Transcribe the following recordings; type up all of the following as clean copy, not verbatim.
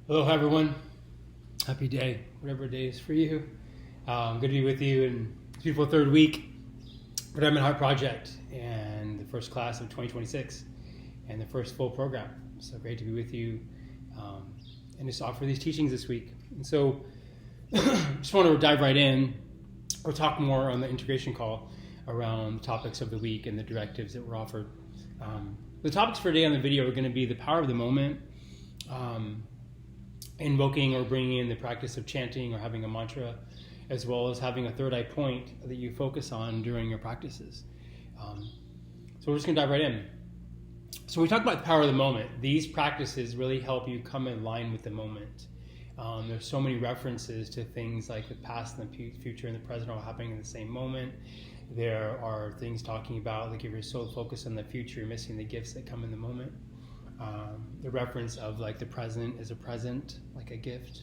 Hello, everyone. Happy day, whatever day is for you. Good to be with you in this beautiful third week for Diamond Heart Project and the first class of 2026 and the first full program. So great to be with you and just offer these teachings this week. And so just want to dive right in. We'll talk more on the integration call around the topics of the week and the directives that were offered. The topics for today on the video are going to be the power of the moment, invoking or bringing in the practice of chanting or having a mantra, as well as having a third eye point that you focus on during your practices. So we're just going to dive right in. So we talked about the power of the moment. These practices really help you come in line with the moment. There's so many references to things like the past and the future and the present all happening in the same moment. There are things talking about, like, if you're so focused on the future, you're missing the gifts that come in the moment. The reference of, like, the present is a present, like a gift.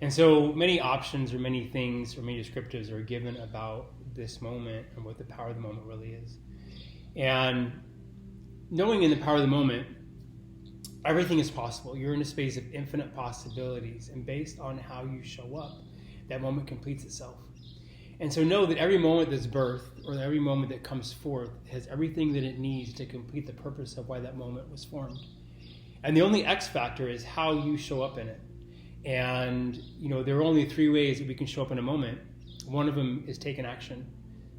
And so many options or many things or many descriptives are given about this moment and what the power of the moment really is. And knowing in the power of the moment, everything is possible. You're in a space of infinite possibilities, and based on how you show up, that moment completes itself. And so know that every moment that's birthed, or every moment that comes forth, has everything that it needs to complete the purpose of why that moment was formed. And the only X factor is how you show up in it. And, there are only three ways that we can show up in a moment. One of them is take an action.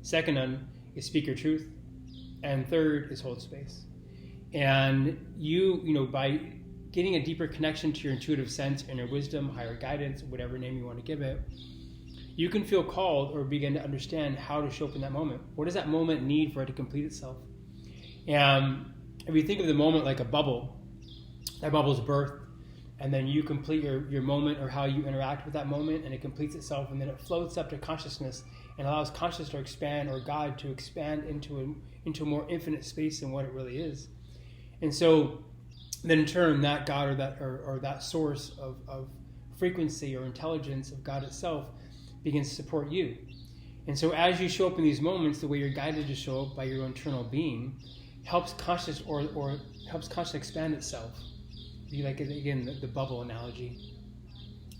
Second one is speak your truth. And third is hold space. And by getting a deeper connection to your intuitive sense, inner wisdom, higher guidance, whatever name you want to give it, you can feel called or begin to understand how to show up in that moment. What does that moment need for it to complete itself? And if you think of the moment like a bubble, that bubble is birthed, and then you complete your moment or how you interact with that moment, and it completes itself, and then it floats up to consciousness and allows consciousness to expand, or God to expand into a more infinite space than what it really is. And so then in turn, that God or that source of frequency or intelligence of God itself begins to support you. And so as you show up in these moments, the way you're guided to show up by your internal being helps conscious or helps conscious expand itself. Be like, again, the bubble analogy.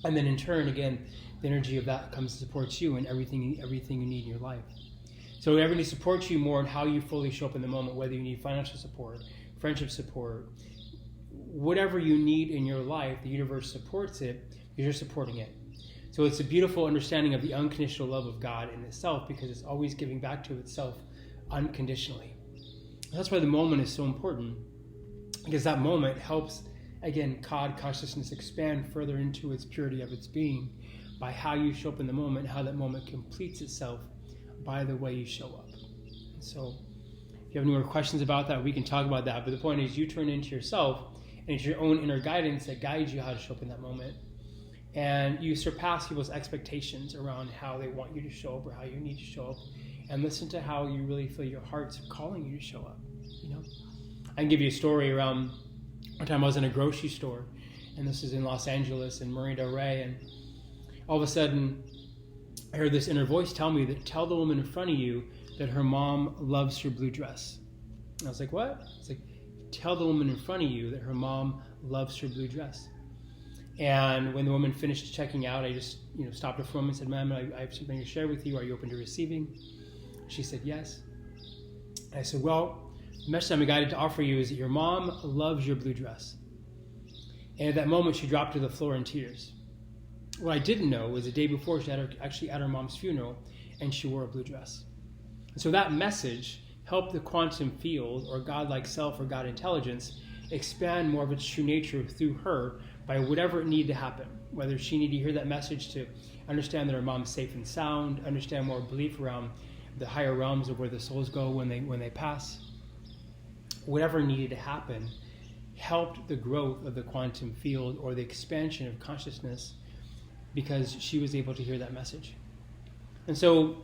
And then in turn, again, the energy of that comes to support you and everything you need in your life. So everybody supports you more in how you fully show up in the moment, whether you need financial support, friendship support, whatever you need in your life, the universe supports it because you're supporting it. So it's a beautiful understanding of the unconditional love of God in itself, because it's always giving back to itself unconditionally. That's why the moment is so important, because that moment helps, again, God consciousness expand further into its purity of its being by how you show up in the moment, how that moment completes itself by the way you show up. And so if you have any more questions about that, we can talk about that. But the point is, you turn into yourself and it's your own inner guidance that guides you how to show up in that moment. And you surpass people's expectations around how they want you to show up or how you need to show up, and listen to how you really feel your heart's calling you to show up. I can give you a story around one time I was in a grocery store, and this is in Los Angeles in Marina Del Rey, and all of a sudden I heard this inner voice tell me that tell the woman in front of you that her mom loves her blue dress. And I was like, what? It's like, tell the woman in front of you that her mom loves her blue dress. And when the woman finished checking out, I just stopped her for a moment and said, ma'am, I have something to share with you. Are you open to receiving? She said, yes. And I said, well, the message I'm guided to offer you is that your mom loves your blue dress. And at that moment, she dropped to the floor in tears. What I didn't know was the day before, she had actually at her mom's funeral, and she wore a blue dress. And so that message helped the quantum field, or God-like self, or God intelligence, expand more of its true nature through her by whatever it needed to happen. Whether she needed to hear that message to understand that her mom's safe and sound, understand more belief around the higher realms of where the souls go when they pass. Whatever needed to happen helped the growth of the quantum field or the expansion of consciousness, because she was able to hear that message. And so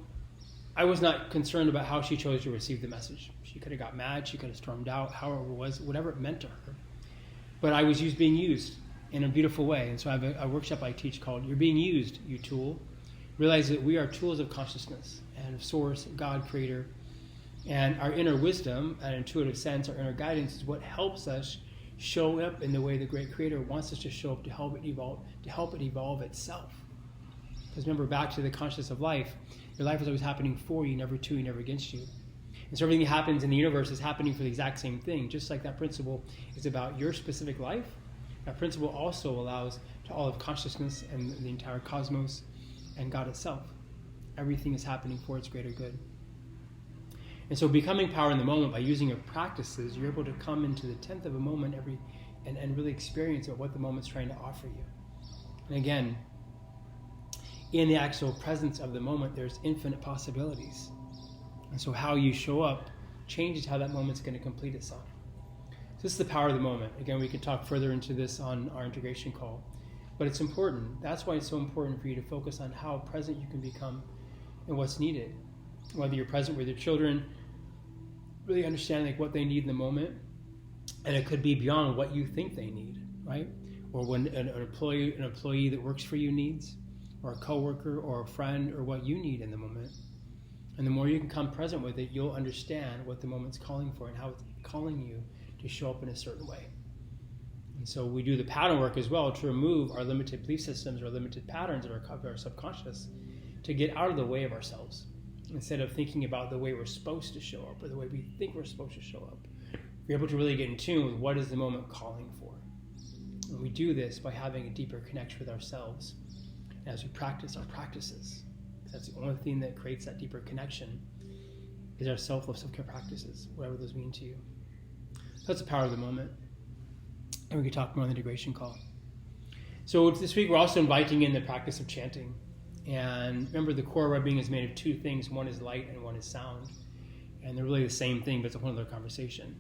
I was not concerned about how she chose to receive the message. She could have got mad, she could have stormed out, however it was, whatever it meant to her. But I was being used in a beautiful way. And so I have a workshop I teach called You're Being Used, You Tool. Realize that we are tools of consciousness and of source, God, creator. And our inner wisdom, an intuitive sense, our inner guidance is what helps us show up in the way the great Creator wants us to show up to help it evolve itself. Because remember, back to the consciousness of life, your life is always happening for you, never to you, never against you. And so everything that happens in the universe is happening for the exact same thing. Just like that principle is about your specific life, that principle also allows to all of consciousness and the entire cosmos and God itself. Everything is happening for its greater good. And so becoming power in the moment by using your practices, you're able to come into the 10th of a moment and really experience what the moment's trying to offer you. And again, in the actual presence of the moment, there's infinite possibilities. And so how you show up changes how that moment's going to complete itself. So this is the power of the moment. Again, we can talk further into this on our integration call. But it's important. That's why it's so important for you to focus on how present you can become and what's needed. Whether you're present with your children, really understanding what they need in the moment. And it could be beyond what you think they need, right? Or when an employee that works for you needs, or a coworker or a friend, or what you need in the moment. And the more you can come present with it, you'll understand what the moment's calling for and how it's calling you to show up in a certain way. And so we do the pattern work as well to remove our limited belief systems or limited patterns of our subconscious to get out of the way of ourselves. Instead of thinking about the way we're supposed to show up or the way we think we're supposed to show up, we're able to really get in tune with what is the moment calling for. And we do this by having a deeper connection with ourselves as we practice our practices. That's the only thing that creates that deeper connection is our self-love, self-care practices, whatever those mean to you. So that's the power of the moment. And we can talk more on the integration call. So this week we're also inviting in the practice of chanting. And remember, the core of our being is made of two things. One is light and one is sound. And they're really the same thing, but it's a whole other conversation.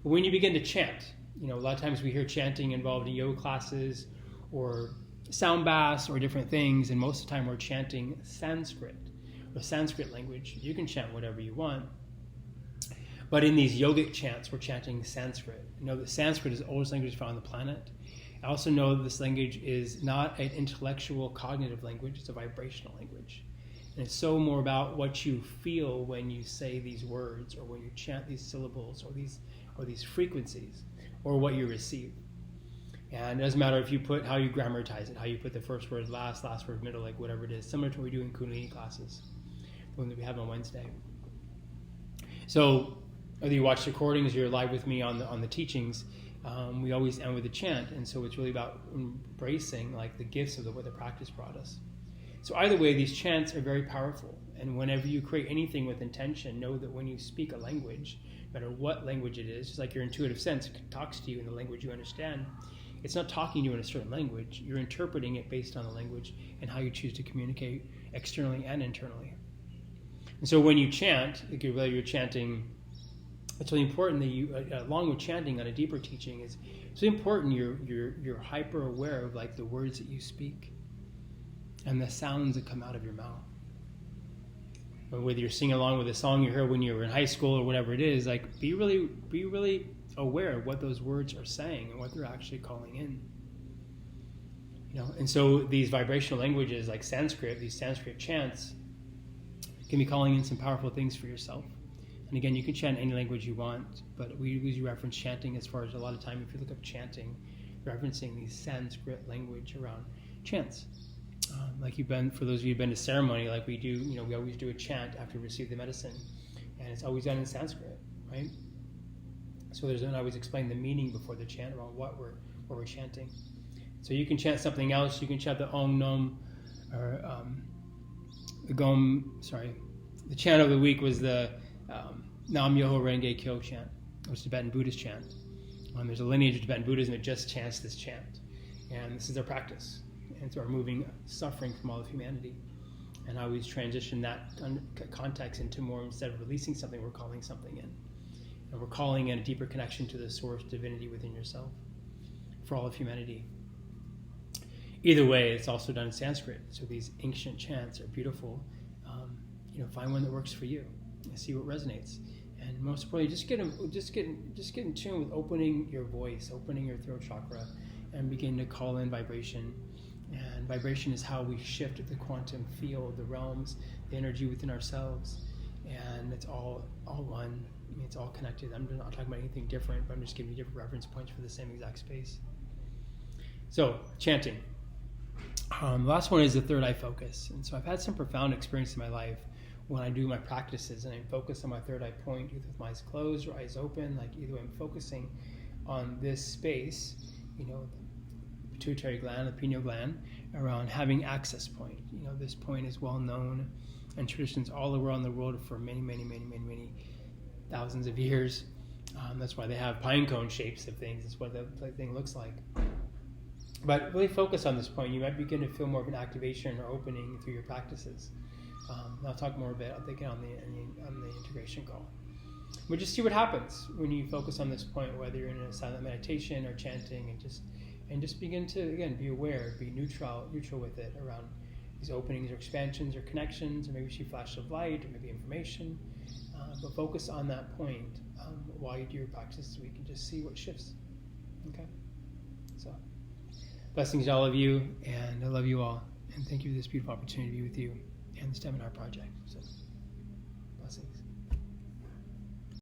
But when you begin to chant, a lot of times we hear chanting involved in yoga classes or sound baths or different things, and most of the time we're chanting Sanskrit or Sanskrit language. You can chant whatever you want. But in these yogic chants, we're chanting Sanskrit. That Sanskrit is the oldest language found on the planet. I also know that this language is not an intellectual, cognitive language. It's a vibrational language. And it's so more about what you feel when you say these words or when you chant these syllables or these frequencies or what you receive. And it doesn't matter if you put how you grammatize it, how you put the first word last word middle, like whatever it is, similar to what we do in Kundalini classes, the one that we have on Wednesday. So whether you watch recordings or you're live with me on the teachings, we always end with a chant, and so it's really about embracing the gifts of what the practice brought us. So either way, these chants are very powerful, and whenever you create anything with intention, know that when you speak a language, no matter what language it is, just like your intuitive sense talks to you in the language you understand, it's not talking to you in a certain language. You're interpreting it based on the language and how you choose to communicate externally and internally. And so when you chant, whether you're chanting, it's really important that you, along with chanting on a deeper teaching, it's really important you're hyper aware of the words that you speak and the sounds that come out of your mouth. Or whether you're singing along with a song you heard when you were in high school or whatever it is, be really aware of what those words are saying and what they're actually calling in. And so these vibrational languages like Sanskrit, these Sanskrit chants, can be calling in some powerful things for yourself. And again, you can chant any language you want, but we usually reference chanting as far as a lot of time. If you look up chanting, referencing these Sanskrit language around chants. For those of you who've been to ceremony, like we do, we always do a chant after we receive the medicine, and it's always done in Sanskrit, right? So I always explain the meaning before the chant around what we're chanting. So you can chant something else. You can chant the Om Nom, or the chant of the week was the Nam Myoho Renge Kyo chant, which is Tibetan Buddhist chant. There's a lineage of Tibetan Buddhism that just chants this chant, and this is their practice. And so we're removing suffering from all of humanity. And I always transition that context into more, instead of releasing something, we're calling something in. And we're calling in a deeper connection to the source divinity within yourself for all of humanity. Either way, it's also done in Sanskrit. So these ancient chants are beautiful. Find one that works for you and see what resonates. And most importantly, just get in tune with opening your voice, opening your throat chakra, and begin to call in vibration. And vibration is how we shift the quantum field, the realms, the energy within ourselves. And it's all one. It's all connected. I'm not talking about anything different, but I'm just giving you different reference points for the same exact space. So, chanting. The last one is the third eye focus. And so I've had some profound experience in my life when I do my practices and I focus on my third eye point, either with my eyes closed or eyes open, like either I'm focusing on this space, the pituitary gland, the pineal gland, around having access point. This point is well known in traditions all around the world for many thousands of years. That's why they have pine cone shapes of things. That's what the thing looks like. But really focus on this point. You might begin to feel more of an activation or opening through your practices. I'll talk more about it on the integration call. But just see what happens when you focus on this point, whether you're in a silent meditation or chanting, and just begin to, again, be aware, be neutral with it around these openings or expansions or connections, or maybe see flash of light, or maybe information. But focus on that point while you do your practice, so we can just see what shifts. Okay? So, blessings to all of you, and I love you all. And thank you for this beautiful opportunity to be with you and the STEMinar project. So, blessings.